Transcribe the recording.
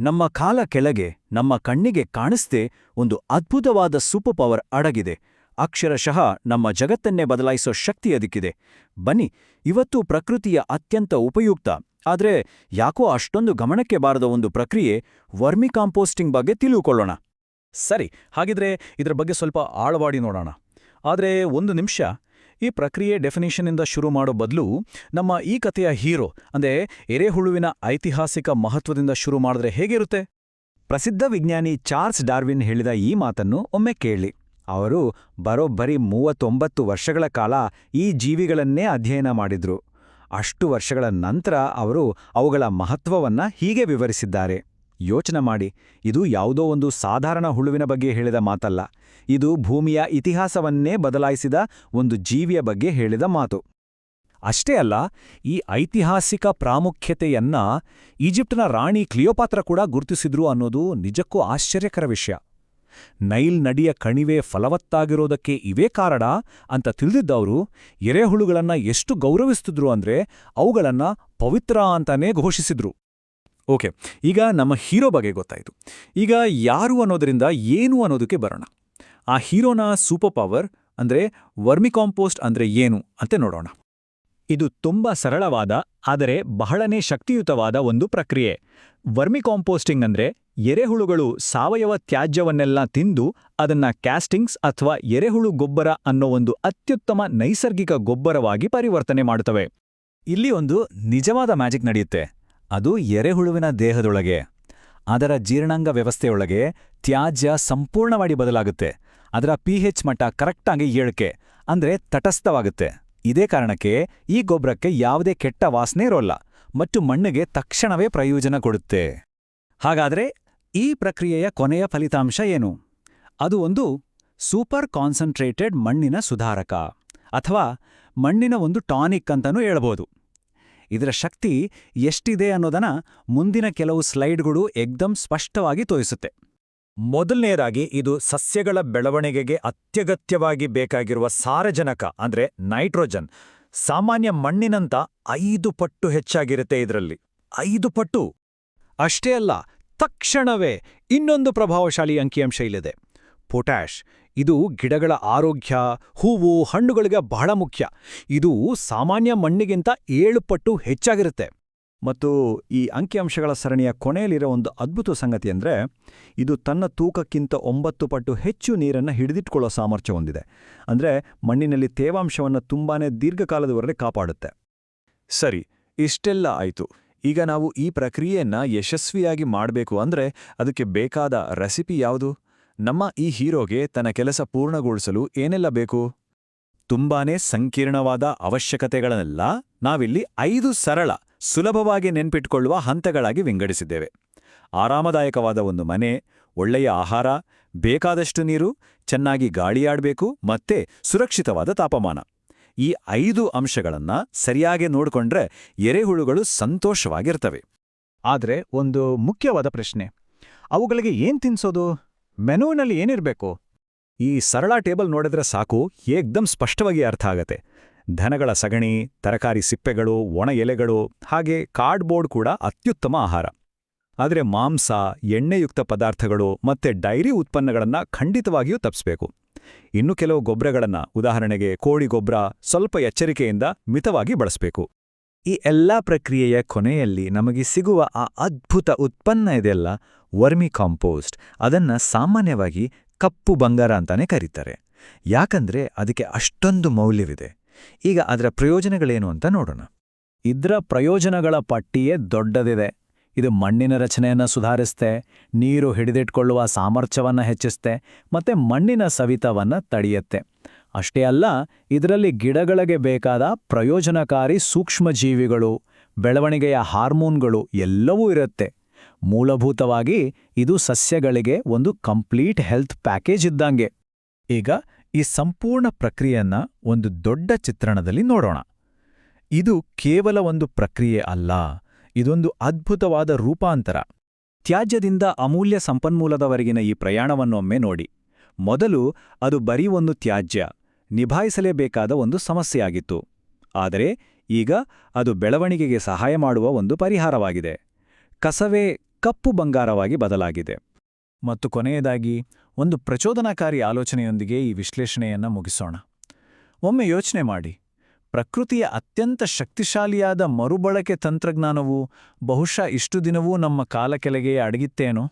ನಮ್ಮ ಕಾಲ ಕೆಳಗೆ ನಮ್ಮ ಕಣ್ಣಿಗೆ ಕಾಣಿಸ್ದೇ ಒಂದು ಅದ್ಭುತವಾದ ಸೂಪರ್ ಪವರ್ ಅಡಗಿದೆ. ಅಕ್ಷರಶಃ ನಮ್ಮ ಜಗತ್ತನ್ನೇ ಬದಲಾಯಿಸೋ ಶಕ್ತಿ ಅದಕ್ಕಿದೆ. ಬನ್ನಿ, ಇವತ್ತು ಪ್ರಕೃತಿಯ ಅತ್ಯಂತ ಉಪಯುಕ್ತ ಆದ್ರೆ ಯಾಕೋ ಅಷ್ಟೊಂದು ಗಮನಕ್ಕೆ ಬಾರದ ಒಂದು ಪ್ರಕ್ರಿಯೆ ವರ್ಮಿ ಕಾಂಪೋಸ್ಟಿಂಗ್ ಬಗ್ಗೆ ತಿಳಿದುಕೊಳ್ಳೋಣ. ಸರಿ, ಹಾಗಿದ್ರೆ ಇದರ ಬಗ್ಗೆ ಸ್ವಲ್ಪ ಆಳವಾಡಿ ನೋಡೋಣ. ಆದರೆ ಒಂದು ನಿಮಿಷ, ಈ ಪ್ರಕ್ರಿಯೆ ಡೆಫಿನೇಷನ್ನಿಂದ ಶುರು ಮಾಡೋ ಬದಲು ನಮ್ಮ ಈ ಕಥೆಯ ಹೀರೋ ಅಂದರೆ ಎರೆಹುಳುವಿನ ಐತಿಹಾಸಿಕ ಮಹತ್ವದಿಂದ ಶುರು ಮಾಡಿದ್ರೆ ಹೇಗಿರುತ್ತೆ? ಪ್ರಸಿದ್ಧ ವಿಜ್ಞಾನಿ ಚಾರ್ಲ್ಸ್ ಡಾರ್ವಿನ್ ಹೇಳಿದ ಈ ಮಾತನ್ನು ಒಮ್ಮೆ ಕೇಳಿ. ಅವರು ಬರೋಬ್ಬರಿ 39 ವರ್ಷಗಳ ಕಾಲ ಈ ಜೀವಿಗಳನ್ನೇ ಅಧ್ಯಯನ ಮಾಡಿದ್ರು. ಅಷ್ಟು ವರ್ಷಗಳ ನಂತರ ಅವರು ಅವುಗಳ ಮಹತ್ವವನ್ನ ಹೀಗೆ ವಿವರಿಸಿದ್ದಾರೆ. ಯೋಚನೆ ಮಾಡಿ, ಇದು ಯಾವುದೋ ಒಂದು ಸಾಧಾರಣ ಹುಳುವಿನ ಬಗ್ಗೆ ಹೇಳಿದ ಮಾತಲ್ಲ. ಇದು ಭೂಮಿಯ ಇತಿಹಾಸವನ್ನೇ ಬದಲಾಯಿಸಿದ ಒಂದು ಜೀವಿಯ ಬಗ್ಗೆ ಹೇಳಿದ ಮಾತು. ಅಷ್ಟೇ ಅಲ್ಲ, ಈ ಐತಿಹಾಸಿಕ ಪ್ರಾಮುಖ್ಯತೆಯನ್ನ ಈಜಿಪ್ಟಿನ ರಾಣಿ ಕ್ಲಿಯೋಪಾತ್ರ ಕೂಡ ಗುರುತಿಸಿದ್ರು ಅನ್ನೋದು ನಿಜಕ್ಕೂ ಆಶ್ಚರ್ಯಕರ ವಿಷಯ. ನೈಲ್ ನದಿಯ ಕಣಿವೆ ಫಲವತ್ತಾಗಿರೋದಕ್ಕೆ ಇವೇ ಕಾರಣ ಅಂತ ತಿಳಿದಿದ್ದವರು ಎರೆಹುಳುಗಳನ್ನ ಎಷ್ಟು ಗೌರವಿಸ್ತಿದ್ರು ಅಂದ್ರೆ ಅವುಗಳನ್ನ ಪವಿತ್ರ ಅಂತಾನೇ ಘೋಷಿಸಿದ್ರು. ಓಕೆ, ಈಗ ನಮ್ಮ ಹೀರೋ ಬಗ್ಗೆ ಗೊತ್ತಾಯಿತು. ಈಗ ಯಾರು ಅನ್ನೋದರಿಂದ ಏನು ಅನ್ನೋದಕ್ಕೆ ಬರೋಣ. ಆ ಹೀರೋನ ಸೂಪರ್ ಪವರ್ ಅಂದ್ರೆ ವರ್ಮಿಕಾಂಪೋಸ್ಟ್ ಅಂದ್ರೆ ಏನು ಅಂತ ನೋಡೋಣ. ಇದು ತುಂಬಾ ಸರಳವಾದ ಆದರೆ ಬಹಳನೇ ಶಕ್ತಿಯುತವಾದ ಒಂದು ಪ್ರಕ್ರಿಯೆ. ವರ್ಮಿಕಾಂಪೋಸ್ಟಿಂಗ್ ಅಂದ್ರೆ ಎರೆಹುಳುಗಳು ಸಾವಯವ ತ್ಯಾಜ್ಯವನ್ನೆಲ್ಲ ತಿಂದು ಅದನ್ನ ಕ್ಯಾಸ್ಟಿಂಗ್ಸ್ ಅಥವಾ ಎರೆಹುಳು ಗೊಬ್ಬರ ಅನ್ನೋ ಒಂದು ಅತ್ಯುತ್ತಮ ನೈಸರ್ಗಿಕ ಗೊಬ್ಬರವಾಗಿ ಪರಿವರ್ತನೆ ಮಾಡುತ್ತವೆ. ಇಲ್ಲಿ ಒಂದು ನಿಜವಾದ ಮ್ಯಾಜಿಕ್ ನಡೆಯುತ್ತೆ. ಅದು ಎರೆಹುಳುವಿನ ದೇಹದೊಳಗೆ, ಅದರ ಜೀರ್ಣಾಂಗ ವ್ಯವಸ್ಥೆಯೊಳಗೆ ತ್ಯಾಜ್ಯ ಸಂಪೂರ್ಣವಾಗಿ ಬದಲಾಗುತ್ತೆ. ಅದರ pH ಮಟ್ಟ ಕರೆಕ್ಟಾಗಿ ಏಳಕ್ಕೆ ಅಂದ್ರೆ ತಟಸ್ಥವಾಗುತ್ತೆ. ಇದೇ ಕಾರಣಕ್ಕೆ ಈ ಗೊಬ್ಬರಕ್ಕೆ ಯಾವುದೇ ಕೆಟ್ಟ ವಾಸನೆ ಇರೋಲ್ಲ ಮತ್ತು ಮಣ್ಣಿಗೆ ತಕ್ಷಣವೇ ಪ್ರಯೋಜನ ಕೊಡುತ್ತೆ. ಹಾಗಾದ್ರೆ ಈ ಪ್ರಕ್ರಿಯೆಯ ಕೊನೆಯ ಫಲಿತಾಂಶ ಏನು? ಅದು ಒಂದು ಸೂಪರ್ ಕಾನ್ಸಂಟ್ರೇಟೆಡ್ ಮಣ್ಣಿನ ಸುಧಾರಕ ಅಥವಾ ಮಣ್ಣಿನ ಒಂದು ಟಾನಿಕ್ ಅಂತನೂ ಹೇಳ್ಬೋದು. ಇದರ ಶಕ್ತಿ ಎಷ್ಟಿದೆ ಅನ್ನೋದನ್ನ ಮುಂದಿನ ಕೆಲವು ಸ್ಲೈಡ್ಗಳು ಎಕ್ದಮ್ ಸ್ಪಷ್ಟವಾಗಿ ತೋರಿಸುತ್ತೆ. ಮೊದಲನೇದಾಗಿ, ಇದು ಸಸ್ಯಗಳ ಬೆಳವಣಿಗೆಗೆ ಅತ್ಯಗತ್ಯವಾಗಿ ಬೇಕಾಗಿರುವ ಸಾರಜನಕ ಅಂದ್ರೆ ನೈಟ್ರೋಜನ್ ಸಾಮಾನ್ಯ ಮಣ್ಣಿನಂತ 5 ಪಟ್ಟು ಹೆಚ್ಚಾಗಿರುತ್ತೆ ಇದರಲ್ಲಿ. 5 ಪಟ್ಟು! ಅಷ್ಟೇ ಅಲ್ಲ, ತಕ್ಷಣವೇ ಇನ್ನೊಂದು ಪ್ರಭಾವಶಾಲಿ ಅಂಕಿಅಂಶ ಇಲ್ಲಿದೆ, ಪೊಟ್ಯಾಷ್. ಇದು ಗಿಡಗಳ ಆರೋಗ್ಯ, ಹೂವು, ಹಣ್ಣುಗಳಿಗೆ ಬಹಳ ಮುಖ್ಯ. ಇದು ಸಾಮಾನ್ಯ ಮಣ್ಣಿಗಿಂತ 7 ಪಟ್ಟು ಹೆಚ್ಚಾಗಿರುತ್ತೆ. ಮತ್ತು ಈ ಅಂಕಿಅಂಶಗಳ ಸರಣಿಯ ಕೊನೆಯಲ್ಲಿರೋ ಒಂದು ಅದ್ಭುತ ಸಂಗತಿ ಅಂದರೆ, ಇದು ತನ್ನ ತೂಕಕ್ಕಿಂತ 9 ಪಟ್ಟು ಹೆಚ್ಚು ನೀರನ್ನು ಹಿಡಿದಿಟ್ಕೊಳ್ಳೋ ಸಾಮರ್ಥ್ಯ ಹೊಂದಿದೆ. ಅಂದರೆ ಮಣ್ಣಿನಲ್ಲಿ ತೇವಾಂಶವನ್ನು ತುಂಬಾನೇ ದೀರ್ಘಕಾಲದವರೆಗೆ ಕಾಪಾಡುತ್ತೆ. ಸರಿ, ಇಷ್ಟೆಲ್ಲ ಆಯಿತು. ಈಗ ನಾವು ಈ ಪ್ರಕ್ರಿಯೆಯನ್ನ ಯಶಸ್ವಿಯಾಗಿ ಮಾಡಬೇಕು ಅಂದರೆ ಅದಕ್ಕೆ ಬೇಕಾದ ರೆಸಿಪಿ ಯಾವುದು? ನಮ್ಮ ಈ ಹೀರೋಗೆ ತನ್ನ ಕೆಲಸ ಪೂರ್ಣಗೊಳಿಸಲು ಏನೆಲ್ಲ ಬೇಕು? ತುಂಬಾನೇ ಸಂಕೀರ್ಣವಾದ ಅವಶ್ಯಕತೆಗಳನ್ನೆಲ್ಲ ನಾವಿಲ್ಲಿ 5 ಸರಳ, ಸುಲಭವಾಗಿ ನೆನ್ಪಿಟ್ಕೊಳ್ಳುವ ಹಂತಗಳಾಗಿ ವಿಂಗಡಿಸಿದ್ದೇವೆ. ಆರಾಮದಾಯಕವಾದ ಒಂದು ಮನೆ, ಒಳ್ಳೆಯ ಆಹಾರ, ಬೇಕಾದಷ್ಟು ನೀರು, ಚೆನ್ನಾಗಿ ಗಾಳಿಯಾಡಬೇಕು ಮತ್ತೆ ಸುರಕ್ಷಿತವಾದ ತಾಪಮಾನ. ಈ 5 ಅಂಶಗಳನ್ನ ಸರಿಯಾಗಿ ನೋಡಿಕೊಂಡ್ರೆ ಎರೆಹುಳುಗಳು ಸಂತೋಷವಾಗಿರ್ತವೆ. ಆದ್ರೆ ಒಂದು ಮುಖ್ಯವಾದ ಪ್ರಶ್ನೆ, ಅವುಗಳಿಗೆ ಏನ್ ತಿನ್ಸೋದು? ಮೆನುವಿನಲ್ಲಿ ಏನಿರಬೇಕು? ಈ ಸರಳ ಟೇಬಲ್ ನೋಡಿದ್ರೆ ಸಾಕು, ಏಕ್ದಮ್ ಸ್ಪಷ್ಟವಾಗಿ ಅರ್ಥ ಆಗತ್ತೆ. ದನಗಳ ಸಗಣಿ, ತರಕಾರಿ ಸಿಪ್ಪೆಗಳು, ಒಣ ಎಲೆಗಳು, ಹಾಗೆ ಕಾರ್ಡ್ಬೋರ್ಡ್ ಕೂಡ ಅತ್ಯುತ್ತಮ ಆಹಾರ. ಆದರೆ ಮಾಂಸ, ಎಣ್ಣೆಯುಕ್ತ ಪದಾರ್ಥಗಳು ಮತ್ತೆ ಡೈರಿ ಉತ್ಪನ್ನಗಳನ್ನ ಖಂಡಿತವಾಗಿಯೂ ತಪ್ಪಿಸಬೇಕು. ಇನ್ನು ಕೆಲವು ಗೊಬ್ಬರಗಳನ್ನ, ಉದಾಹರಣೆಗೆ ಕೋಳಿ ಗೊಬ್ಬರ, ಸ್ವಲ್ಪ ಎಚ್ಚರಿಕೆಯಿಂದ ಮಿತವಾಗಿ ಬಳಸಬೇಕು. ಈ ಎಲ್ಲಾ ಪ್ರಕ್ರಿಯೆಯ ಕೊನೆಯಲ್ಲಿ ನಮಗೆ ಸಿಗುವ ಆ ಅದ್ಭುತ ಉತ್ಪನ್ನ ಇದೆಯಲ್ಲ, ವರ್ಮಿ ಕಾಂಪೋಸ್ಟ್, ಅದನ್ನ ಸಾಮಾನ್ಯವಾಗಿ ಕಪ್ಪು ಬಂಗಾರ ಅಂತಾನೆ ಕರೀತಾರೆ. ಯಾಕಂದ್ರೆ ಅದಕ್ಕೆ ಅಷ್ಟೊಂದು ಮೌಲ್ಯವಿದೆ. ಈಗ ಅದರ ಪ್ರಯೋಜನಗಳೇನು ಅಂತ ನೋಡೋಣ. ಇದರ ಪ್ರಯೋಜನಗಳ ಪಟ್ಟಿಯೇ ದೊಡ್ಡದಿದೆ. ಇದು ಮಣ್ಣಿನ ರಚನೆಯನ್ನು ಸುಧಾರಿಸುತ್ತೆ, ನೀರು ಹಿಡಿದಿಟ್ಕೊಳ್ಳುವ ಸಾಮರ್ಥ್ಯವನ್ನು ಹೆಚ್ಚಿಸುತ್ತೆ, ಮತ್ತೆ ಮಣ್ಣಿನ ಸವಿತವನ್ನು ತಡೆಯುತ್ತೆ. ಅಷ್ಟೇ ಅಲ್ಲ, ಇದರಲ್ಲಿ ಗಿಡಗಳಿಗೆ ಬೇಕಾದ ಪ್ರಯೋಜನಕಾರಿ ಸೂಕ್ಷ್ಮಜೀವಿಗಳು, ಬೆಳವಣಿಗೆಯ ಹಾರ್ಮೋನ್ಗಳು ಎಲ್ಲವೂ ಇರುತ್ತೆ. ಮೂಲಭೂತವಾಗಿ ಇದು ಸಸ್ಯಗಳಿಗೆ ಒಂದು ಕಂಪ್ಲೀಟ್ ಹೆಲ್ತ್ ಪ್ಯಾಕೇಜ್ ಇದ್ದಂಗೆ. ಈಗ ಈ ಸಂಪೂರ್ಣ ಪ್ರಕ್ರಿಯೆಯನ್ನ ಒಂದು ದೊಡ್ಡ ಚಿತ್ರಣದಲ್ಲಿ ನೋಡೋಣ. ಇದು ಕೇವಲ ಒಂದು ಪ್ರಕ್ರಿಯೆ ಅಲ್ಲ, ಇದೊಂದು ಅದ್ಭುತವಾದ ರೂಪಾಂತರ. ತ್ಯಾಜ್ಯದಿಂದ ಅಮೂಲ್ಯ ಸಂಪನ್ಮೂಲದವರೆಗಿನ ಈ ಪ್ರಯಾಣವನ್ನೊಮ್ಮೆ ನೋಡಿ. ಮೊದಲು ಅದು ಬರೀ ಒಂದು ತ್ಯಾಜ್ಯ, ನಿಭಾಯಿಸಲೇಬೇಕಾದ ಒಂದು ಸಮಸ್ಯೆಯಾಗಿತ್ತು. ಆದರೆ ಈಗ ಅದು ಬೆಳವಣಿಗೆಗೆ ಸಹಾಯ ಮಾಡುವ ಒಂದು ಪರಿಹಾರವಾಗಿದೆ. ಕಸವೇ ಕಪ್ಪು ಬಂಗಾರವಾಗಿ ಬದಲಾಗಿದೆ. ಮತ್ತು ಕೊನೆಯದಾಗಿ ಒಂದು ಪ್ರಚೋದನಾಕಾರಿ ಆಲೋಚನೆಯೊಂದಿಗೆ ಈ ವಿಶ್ಲೇಷಣೆಯನ್ನು ಮುಗಿಸೋಣ. ಒಮ್ಮೆ ಯೋಚನೆ ಮಾಡಿ, ಪ್ರಕೃತಿಯ ಅತ್ಯಂತ ಶಕ್ತಿಶಾಲಿಯಾದ ಮರುಬಳಕೆ ತಂತ್ರಜ್ಞಾನವು ಬಹುಶಃ ಇಷ್ಟು ದಿನವೂ ನಮ್ಮ ಕಾಲ ಕೆಳಗೆ ಅಡಗಿತ್ತೇನೋ?